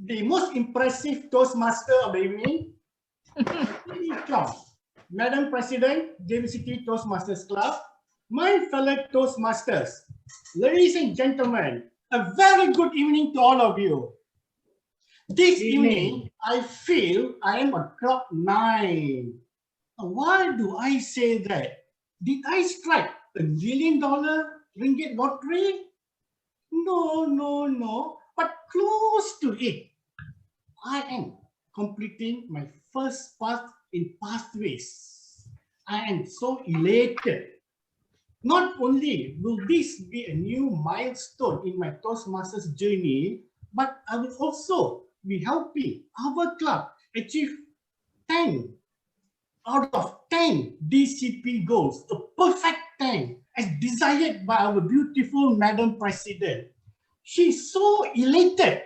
The most impressive Toastmaster of the evening, Madam President, JVCT Toastmasters Club, my fellow Toastmasters, ladies and gentlemen, a very good evening to all of you. This evening, I feel I am on clock 9. Why do I say that? Did I strike $1 million ringgit lottery? No, but close to it. I am completing my first path in pathways. I am so elated. Not only will this be a new milestone in my Toastmasters journey, but I will also be helping our club achieve 10 out of 10 DCP goals, a perfect 10 as desired by our beautiful Madam President. She's so elated.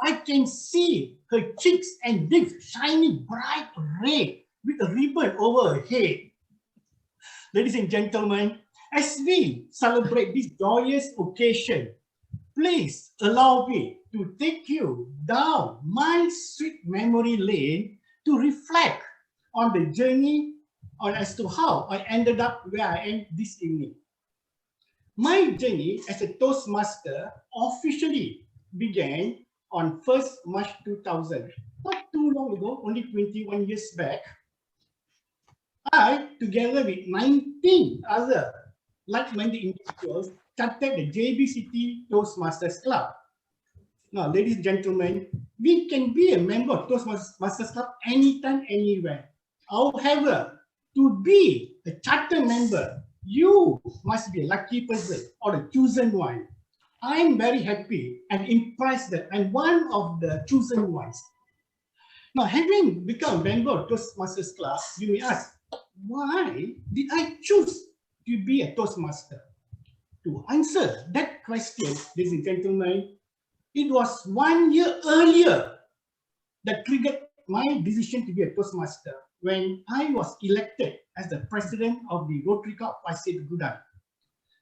I can see her cheeks and lips shining bright red with a ribbon over her head. Ladies and gentlemen, as we celebrate this joyous occasion, please allow me to take you down my sweet memory lane to reflect on the journey or as to how I ended up where I am this evening. My journey as a Toastmaster officially began on 1st March 2000. Not too long ago, only 21 years back, I, together with 19 other like-minded individuals, started the JBCT Toastmasters Club. Now, ladies and gentlemen, we can be a member of Toastmasters Club anytime, anywhere. However, to be a charter member, you must be a lucky person or a chosen one. I'm very happy and impressed that I'm one of the chosen ones. Now, having become a member of Toastmasters Club, you may ask, why did I choose to be a Toastmaster? To answer that question, ladies and gentlemen, it was 1 year earlier that triggered my decision to be a Toastmaster when I was elected as the president of the Rotary Club Pasir Gudang.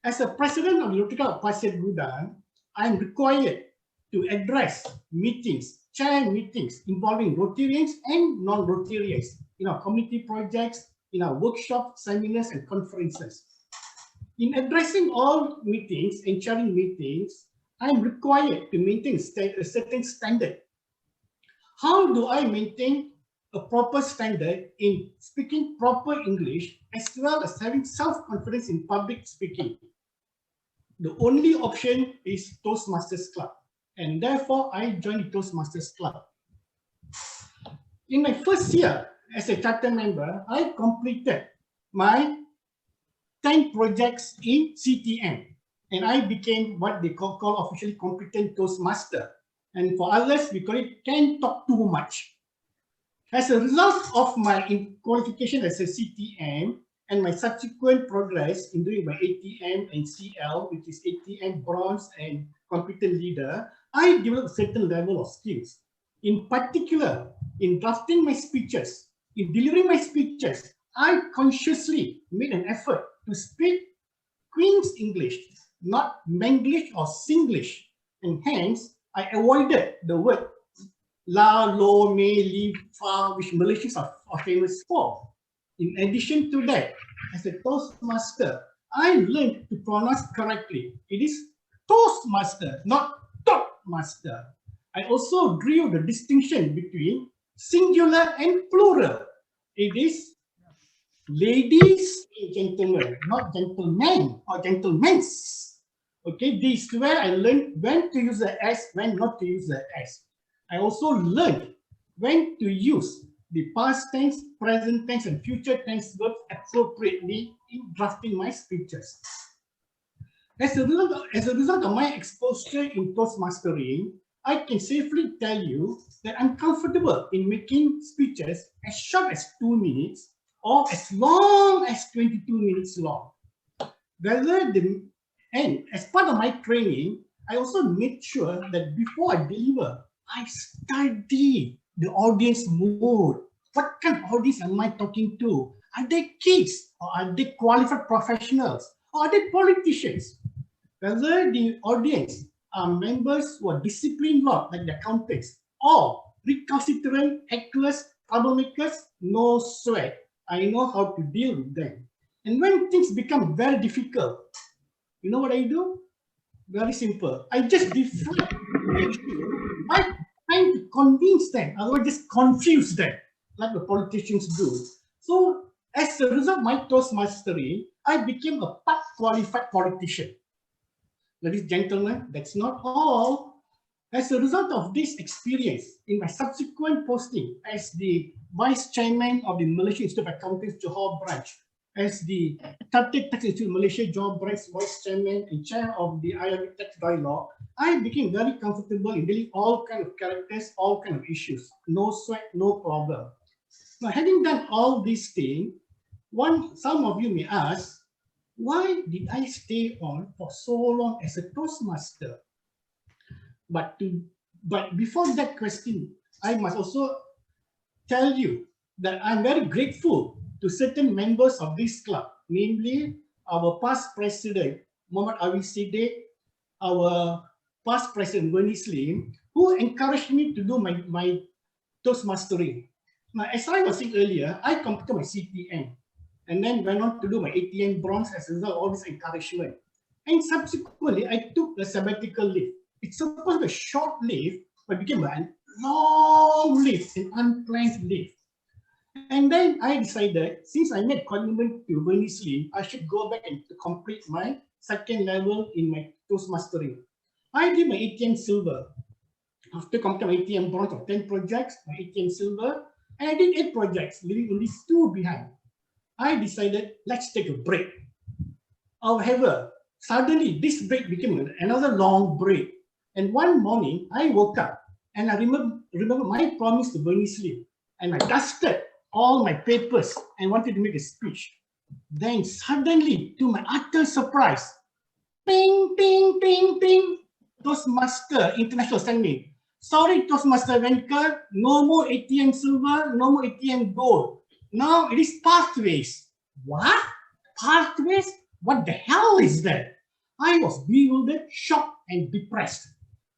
As a president of the Rotary Club Pasir Gudang, I am required to address meetings, chair meetings involving Rotarians and non-Rotarians in our community projects, in our workshops, seminars, and conferences. In addressing all meetings and chairing meetings, I am required to maintain a certain standard. How do I maintain a proper standard in speaking proper English as well as having self-confidence in public speaking? The only option is Toastmasters Club, and therefore I joined the Toastmasters Club. In my first year as a charter member, I completed my 10 projects in CTM, and I became what they call officially competent Toastmaster. And for others, we call it can't talk too much. As a result of my qualification as a CTM and my subsequent progress in doing my ATM and CL, which is ATM Bronze and Competent Leader, I developed a certain level of skills. In particular, in drafting my speeches, in delivering my speeches, I consciously made an effort to speak Queen's English, not Manglish or Singlish, and hence I avoided the word la, lo, me, li, fa, which Malaysians are famous for. In addition to that, as a Toastmaster, I learned to pronounce correctly. It is Toastmaster, not Toastmaster. I also drew the distinction between singular and plural. It is ladies and gentlemen, not gentlemen or gentlemen's. Okay, this is where I learned when to use the S, when not to use the S. I also learned when to use the past tense, present tense, and future tense verbs appropriately in drafting my speeches. As a result of my exposure in Toastmastering, I can safely tell you that I'm comfortable in making speeches as short as 2 minutes or as long as 22 minutes long. And as part of my training, I also made sure that before I deliver, I study the audience mood. What kind of audience am I talking to? Are they kids or are they qualified professionals or are they politicians? Whether the audience are members who are disciplined lot, like the accountants, or recalcitrant, hecklers, troublemakers, no sweat. I know how to deal with them. And when things become very difficult, you know what I do? Very simple. I just deflect the issue by trying to convince them, otherwise just confuse them, like the politicians do. So as a result of my Toastmastery, I became a part qualified politician. Ladies and gentlemen, that's not all. As a result of this experience, in my subsequent posting as the Vice Chairman of the Malaysia Institute of Accountants Johor branch, as the Chartered Tax Institute Malaysia Johor branch Vice Chairman and Chair of the IRB Tax Dialogue, I became very comfortable in dealing all kind of characters, all kind of issues. No sweat, no problem. Now, having done all these things, some of you may ask, why did I stay on for so long as a Toastmaster? But before that question, I must also tell you that I'm very grateful to certain members of this club, namely our past president, Muhammad Awi Siddiq, our past president, Bernice Lim, who encouraged me to do my Toastmastering. Now, as I was saying earlier, I completed my CTN and then went on to do my ATM bronze as a result of all this encouragement. And subsequently, I took a sabbatical leave. It's supposed to be a short leave, but it became a long leave, an unplanned leave. And then I decided, since I made commitment to Bernice Lee, I should go back and to complete my second level in my Toastmastering. I did my ATM silver. After completing my ATM bronze of 10 projects, my ATM silver, and I did 8 projects, leaving only 2 behind. I decided, let's take a break. However, suddenly this break became another long break. And one morning, I woke up and I remember my promise to Bernice Lee, and I dusted all my papers and wanted to make a speech. Then suddenly, to my utter surprise, ping, ping, ping, ping, Toastmaster International sent me. Sorry, Toastmaster Venka, no more ATM silver, no more ATM gold. Now it is pathways. What? Pathways? What the hell is that? I was bewildered, shocked, and depressed.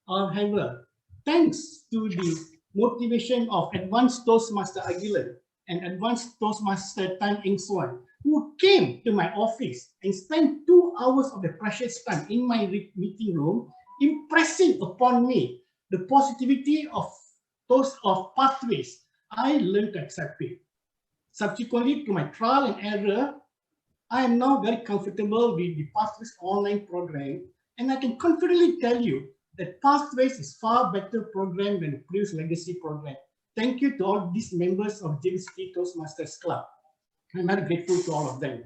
However, thanks to the motivation of Advanced Toastmaster Aguilar and Advanced Toastmaster Tan Eng Suan, who came to my office and spent 2 hours of the precious time in my meeting room, impressing upon me the positivity of pathways, I learned to accept it. Subsequently, to my trial and error, I am now very comfortable with the Pathways online program, and I can confidently tell you that Pathways is far better program than the previous legacy program. Thank you to all these members of JBCT Toastmasters Club. I'm very grateful to all of them.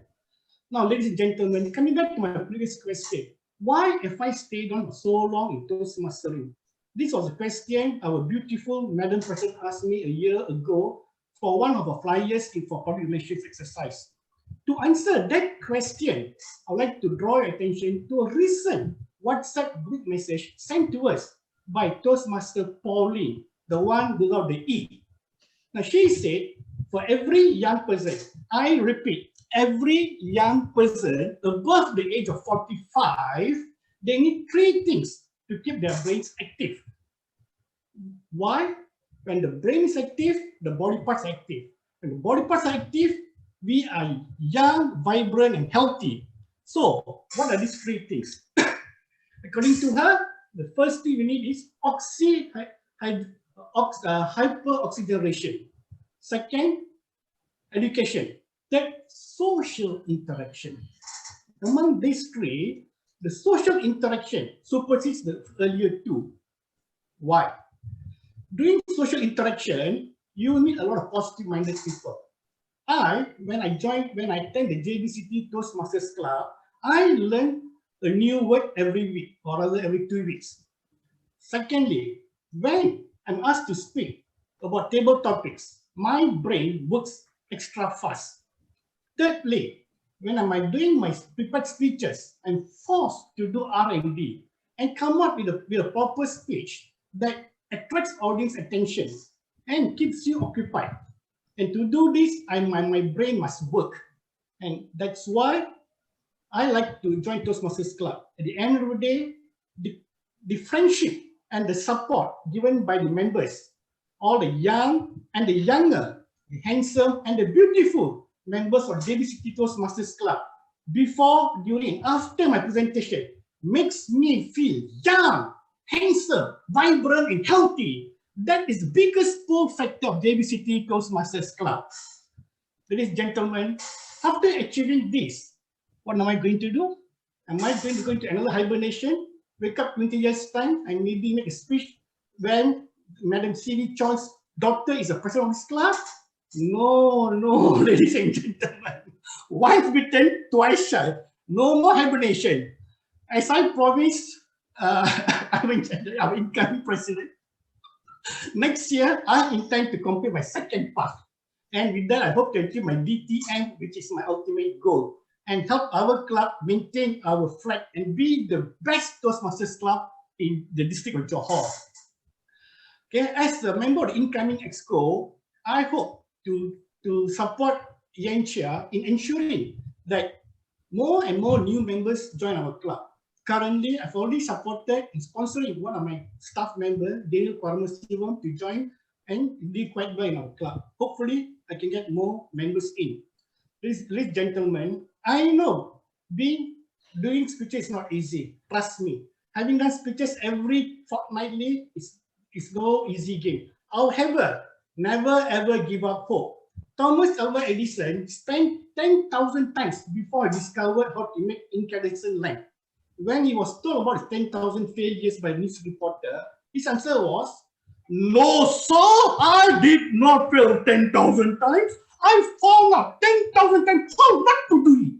Now, ladies and gentlemen, coming back to my previous question, why have I stayed on so long in Toastmastering? This was a question our beautiful Madam President asked me a year ago for one of our flyers for public relations exercise. To answer that question, I would like to draw your attention to a recent WhatsApp group message sent to us by Toastmaster Pauline, the one without the E. Now, she said, for every young person, I repeat, every young person above the age of 45, they need 3 things to keep their brains active. Why? When the brain is active, the body parts are active. When the body parts are active, we are young, vibrant, and healthy. So, what are these 3 things? According to her, the first thing we need is hyperoxygenation. Second, education. Third, social interaction. Among these 3, the social interaction supersedes the earlier 2. Why? During social interaction, you meet a lot of positive-minded people. When I attend the JBCT Toastmasters Club, I learn a new word every week, or rather every 2 weeks. Secondly, when I'm asked to speak about table topics, my brain works extra fast. Thirdly, when I'm doing my prepared speeches, I'm forced to do R&D and come up with a proper speech that attracts audience attention and keeps you occupied. And to do this, my brain must work. And that's why I like to join Toastmasters Club. At the end of the day, the friendship and the support given by the members, all the young and the younger, the handsome and the beautiful members of JBCT Toastmasters Club, before, during, after my presentation, makes me feel young, handsome, vibrant, and healthy. That is the biggest pull factor of JBCT Toastmasters Club. Ladies and gentlemen, after achieving this, what am I going to do? Am I going to go into another hibernation, wake up 20 years' time, and maybe make a speech when Madam C.V. Chong's daughter is a president of this club? No, ladies and gentlemen. Once bitten, twice shy. No more hibernation. As I promised our incoming president, next year I intend to complete my second path. And with that, I hope to achieve my DTM, which is my ultimate goal, and help our club maintain our flag and be the best Toastmasters club in the district of Johor. Okay, as a member of the incoming EXCO, I hope to support Yan Chia in ensuring that more and more new members join our club. Currently, I've already supported and sponsoring one of my staff members, Daniel Kwarmasivam, to join and do quite well in our club. Hopefully, I can get more members in. Ladies and gentlemen, I know doing speeches is not easy. Trust me. Having done speeches every fortnightly is no easy game. However, never ever give up hope. Thomas Alva Edison spent 10,000 times before he discovered how to make incandescent lamp. When he was told about his 10,000 failures by a news reporter, his answer was, "No, sir, I did not fail 10,000 times. I found out 10,000 times how not to do it."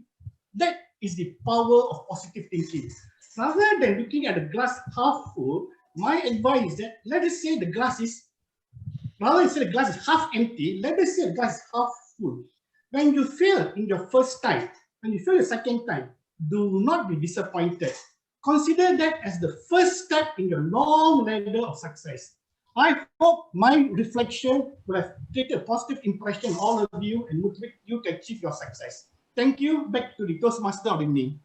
That is the power of positive thinking. Rather than looking at the glass half full, my advice is that let us say the glass is, rather than say the glass is half empty, let us say the glass is half full. When you fail in your first time, when you fail the second time, do not be disappointed. Consider that as the first step in your long ladder of success. I hope my reflection will have created a positive impression on all of you and motivate you to achieve your success. Thank you. Back to the Toastmaster of the evening.